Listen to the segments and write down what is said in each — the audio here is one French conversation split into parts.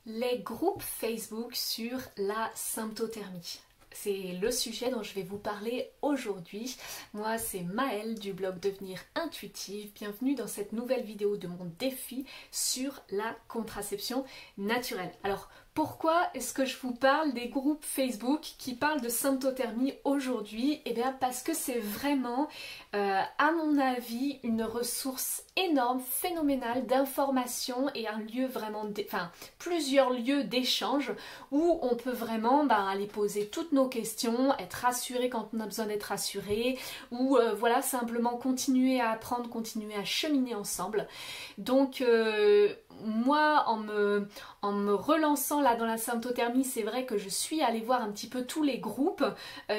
Les groupes Facebook sur la symptothermie. C'est le sujet dont je vais vous parler aujourd'hui. Moi, c'est Maëlle du blog Devenir Intuitive. Bienvenue dans cette nouvelle vidéo de mon défi sur la contraception naturelle. Alors, pourquoi est-ce que je vous parle des groupes Facebook qui parlent de symptothermie aujourd'hui? Eh bien, parce que c'est vraiment, à mon avis, une ressource énorme, phénoménale d'information et un lieu vraiment, plusieurs lieux d'échange où on peut vraiment aller poser toutes nos questions, être rassuré quand on a besoin d'être rassuré, ou voilà, simplement continuer à apprendre, continuer à cheminer ensemble. Donc moi, en me relançant là dans la symptothermie, c'est vrai que je suis allée voir un petit peu tous les groupes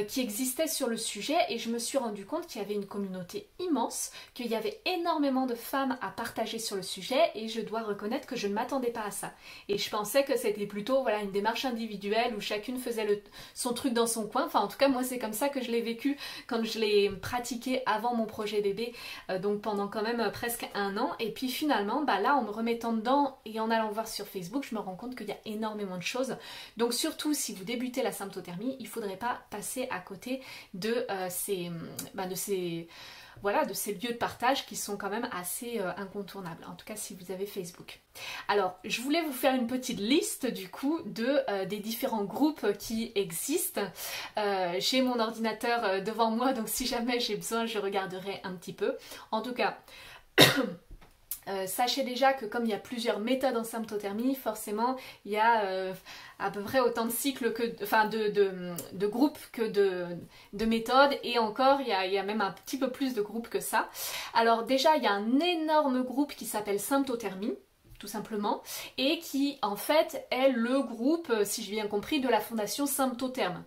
qui existaient sur le sujet et je me suis rendu compte qu'il y avait une communauté immense, qu'il y avait énormément de femmes à partager sur le sujet et je dois reconnaître que je ne m'attendais pas à ça. Et je pensais que c'était plutôt voilà, une démarche individuelle où chacune faisait son truc dans son coin. Enfin, en tout cas, moi, c'est comme ça que je l'ai vécu quand je l'ai pratiqué avant mon projet bébé, donc pendant quand même presque un an. Et puis finalement, là, en me remettant dedans et en allant voir sur Facebook, je me rends compte qu'il y a énormément de choses. Donc surtout, si vous débutez la symptothermie, il ne faudrait pas passer à côté de ces lieux de partage qui sont quand même assez incontournables, en tout cas si vous avez Facebook. Alors, je voulais vous faire une petite liste du coup des différents groupes qui existent. J'ai mon ordinateur devant moi, donc si jamais j'ai besoin, je regarderai un petit peu. En tout cas, sachez déjà que comme il y a plusieurs méthodes en symptothermie, forcément il y a à peu près autant de cycles de groupes que de méthodes, et encore il y a même un petit peu plus de groupes que ça. Alors déjà il y a un énorme groupe qui s'appelle Symptothermie, tout simplement, et qui en fait est le groupe, si j'ai bien compris, de la fondation Symptotherme.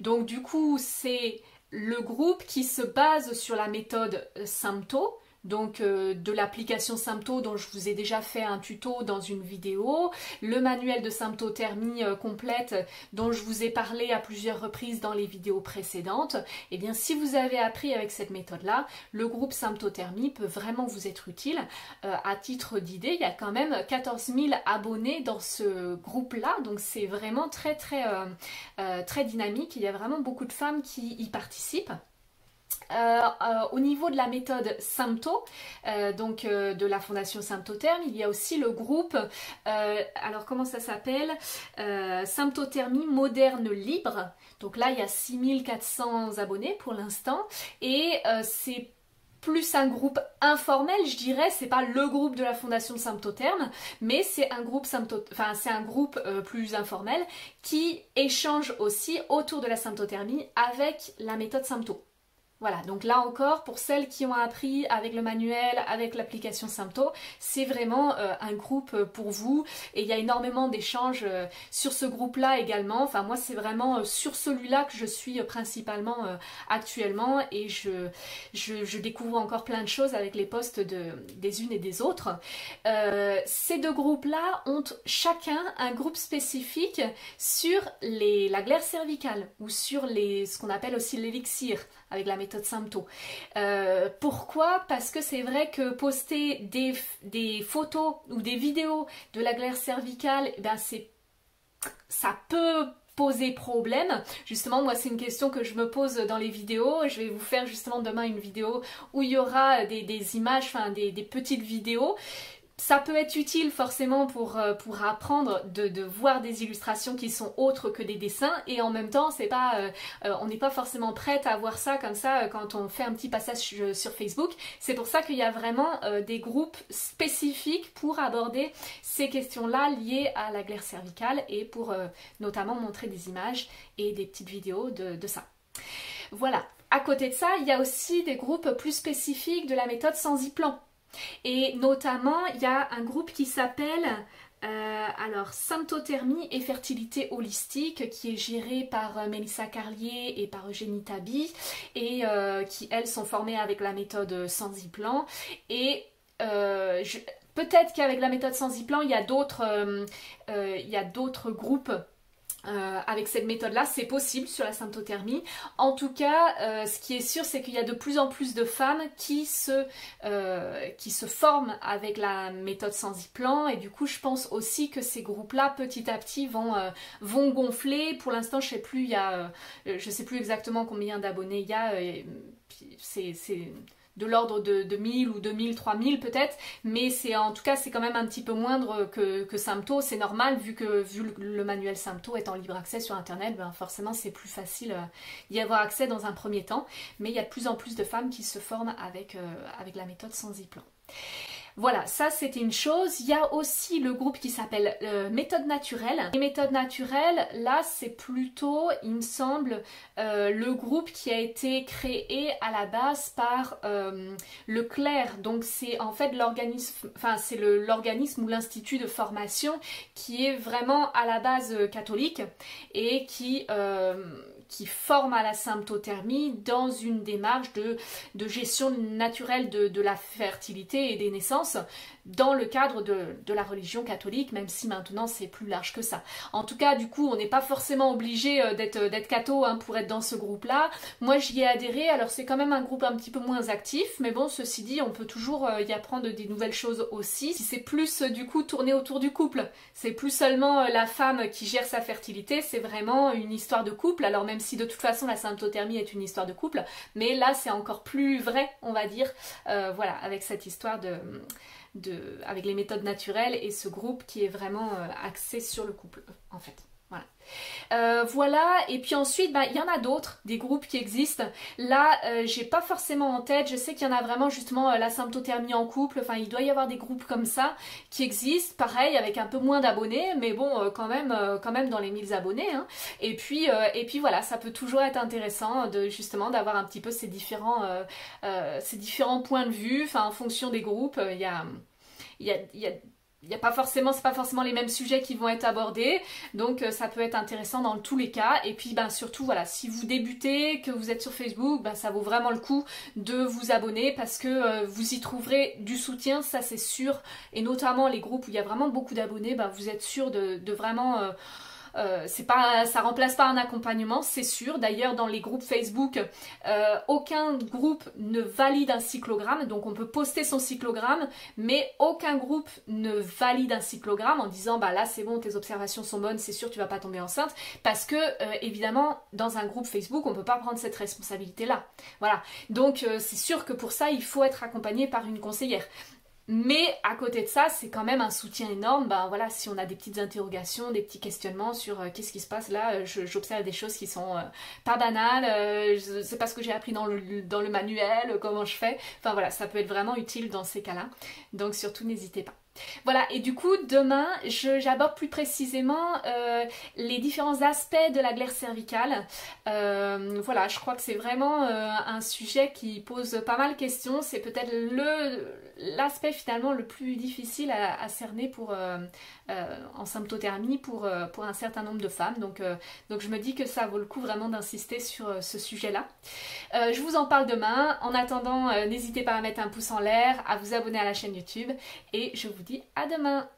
Donc du coup c'est le groupe qui se base sur la méthode Sympto, donc de l'application Sympto dont je vous ai déjà fait un tuto dans une vidéo, le manuel de symptothermie complète dont je vous ai parlé à plusieurs reprises dans les vidéos précédentes. Et bien si vous avez appris avec cette méthode là, le groupe Symptothermie peut vraiment vous être utile. À titre d'idée, il y a quand même 14 000 abonnés dans ce groupe là, donc c'est vraiment très dynamique. Il y a vraiment beaucoup de femmes qui y participent. Au niveau de la méthode Sympto, de la fondation Symptotherme, il y a aussi le groupe, alors comment ça s'appelle, Symptothermie moderne libre. Donc là il y a 6400 abonnés pour l'instant, et c'est plus un groupe informel, je dirais. C'est pas le groupe de la fondation Symptotherme, mais c'est un groupe plus informel qui échange aussi autour de la symptothermie avec la méthode Sympto. Voilà, donc là encore, pour celles qui ont appris avec le manuel, avec l'application Sympto, c'est vraiment un groupe pour vous, et il y a énormément d'échanges sur ce groupe-là également. Enfin, moi, c'est vraiment sur celui-là que je suis principalement actuellement, et je découvre encore plein de choses avec les posts des unes et des autres. Ces deux groupes-là ont chacun un groupe spécifique sur la glaire cervicale, ou sur ce qu'on appelle aussi l'élixir, avec la méthode Sympto. Pourquoi? Parce que c'est vrai que poster des photos ou des vidéos de la glaire cervicale, ça peut poser problème. Justement, moi c'est une question que je me pose dans les vidéos. Je vais vous faire justement demain une vidéo où il y aura des images, des petites vidéos. Ça peut être utile forcément pour apprendre de voir des illustrations qui sont autres que des dessins, et en même temps c'est pas, on n'est pas forcément prête à voir ça comme ça quand on fait un petit passage sur Facebook. C'est pour ça qu'il y a vraiment des groupes spécifiques pour aborder ces questions-là liées à la glaire cervicale, et pour notamment montrer des images et des petites vidéos de ça. Voilà. À côté de ça, il y a aussi des groupes plus spécifiques de la méthode Sensiplan. Et notamment, il y a un groupe qui s'appelle Symptothermie et fertilité holistique, qui est géré par Mélissa Carlier et par Eugénie Tabi, et qui, elles, sont formées avec la méthode Sensiplan. Et peut-être qu'avec la méthode Sensiplan, il y a d'autres groupes avec cette méthode-là, c'est possible sur la symptothermie. En tout cas, ce qui est sûr, c'est qu'il y a de plus en plus de femmes qui se forment avec la méthode Sensiplan, et du coup, je pense aussi que ces groupes-là, petit à petit, vont gonfler. Pour l'instant, je sais plus, je sais plus exactement combien d'abonnés il y a. C'est de l'ordre de 1000 ou 2000, 3000 peut-être, mais en tout cas c'est quand même un petit peu moindre que Sympto, c'est normal vu le manuel Sympto est en libre accès sur internet, ben forcément c'est plus facile d'y avoir accès dans un premier temps, mais il y a de plus en plus de femmes qui se forment avec la méthode Sensiplan. Voilà, ça c'était une chose. Il y a aussi le groupe qui s'appelle Méthode Naturelle. Les méthodes naturelles, là c'est plutôt, il me semble, le groupe qui a été créé à la base par le clerc. Donc c'est en fait l'organisme, enfin c'est l'organisme ou l'institut de formation qui est vraiment à la base catholique et qui forme à la symptothermie dans une démarche de gestion naturelle de la fertilité et des naissances dans le cadre de la religion catholique, même si maintenant c'est plus large que ça. En tout cas, du coup, on n'est pas forcément obligé d'être catho pour être dans ce groupe-là. Moi, j'y ai adhéré, alors c'est quand même un groupe un petit peu moins actif, mais bon, ceci dit, on peut toujours y apprendre des nouvelles choses aussi. Si c'est plus, du coup, tourné autour du couple, c'est plus seulement la femme qui gère sa fertilité, c'est vraiment une histoire de couple, alors même si de toute façon la symptothermie est une histoire de couple, mais là c'est encore plus vrai, on va dire, voilà, avec cette histoire avec les méthodes naturelles et ce groupe qui est vraiment axé sur le couple, en fait. Voilà. Voilà, et puis ensuite, il y en a d'autres, des groupes qui existent. Là, j'ai pas forcément en tête, je sais qu'il y en a vraiment justement la symptothermie en couple, enfin il doit y avoir des groupes comme ça qui existent, pareil, avec un peu moins d'abonnés, mais bon, quand même dans les 1000 abonnés. Hein. Et puis voilà, ça peut toujours être intéressant justement d'avoir un petit peu ces différents points de vue, enfin en fonction des groupes, c'est pas forcément les mêmes sujets qui vont être abordés, donc ça peut être intéressant dans tous les cas. Et puis surtout voilà, si vous débutez, que vous êtes sur Facebook, ça vaut vraiment le coup de vous abonner parce que vous y trouverez du soutien, ça c'est sûr, et notamment les groupes où il y a vraiment beaucoup d'abonnés, vous êtes sûr de vraiment... ça remplace pas un accompagnement, c'est sûr. D'ailleurs, dans les groupes Facebook, aucun groupe ne valide un cyclogramme, donc on peut poster son cyclogramme, mais aucun groupe ne valide un cyclogramme en disant là c'est bon, tes observations sont bonnes, c'est sûr tu vas pas tomber enceinte, parce que évidemment dans un groupe Facebook on peut pas prendre cette responsabilité là. Voilà, donc c'est sûr que pour ça il faut être accompagné par une conseillère. Mais à côté de ça, c'est quand même un soutien énorme. Voilà, si on a des petites interrogations, des petits questionnements sur qu'est-ce qui se passe là, j'observe des choses qui sont pas banales, c'est pas ce que j'ai appris dans le manuel, comment je fais. Enfin voilà, ça peut être vraiment utile dans ces cas-là. Donc surtout n'hésitez pas. Voilà, et du coup demain j'aborde plus précisément les différents aspects de la glaire cervicale. Voilà, je crois que c'est vraiment un sujet qui pose pas mal de questions. C'est peut-être l'aspect finalement le plus difficile à cerner en symptothermie pour un certain nombre de femmes. Donc je me dis que ça vaut le coup vraiment d'insister sur ce sujet-là. Je vous en parle demain. En attendant, n'hésitez pas à mettre un pouce en l'air, à vous abonner à la chaîne YouTube, et je vous dis à demain.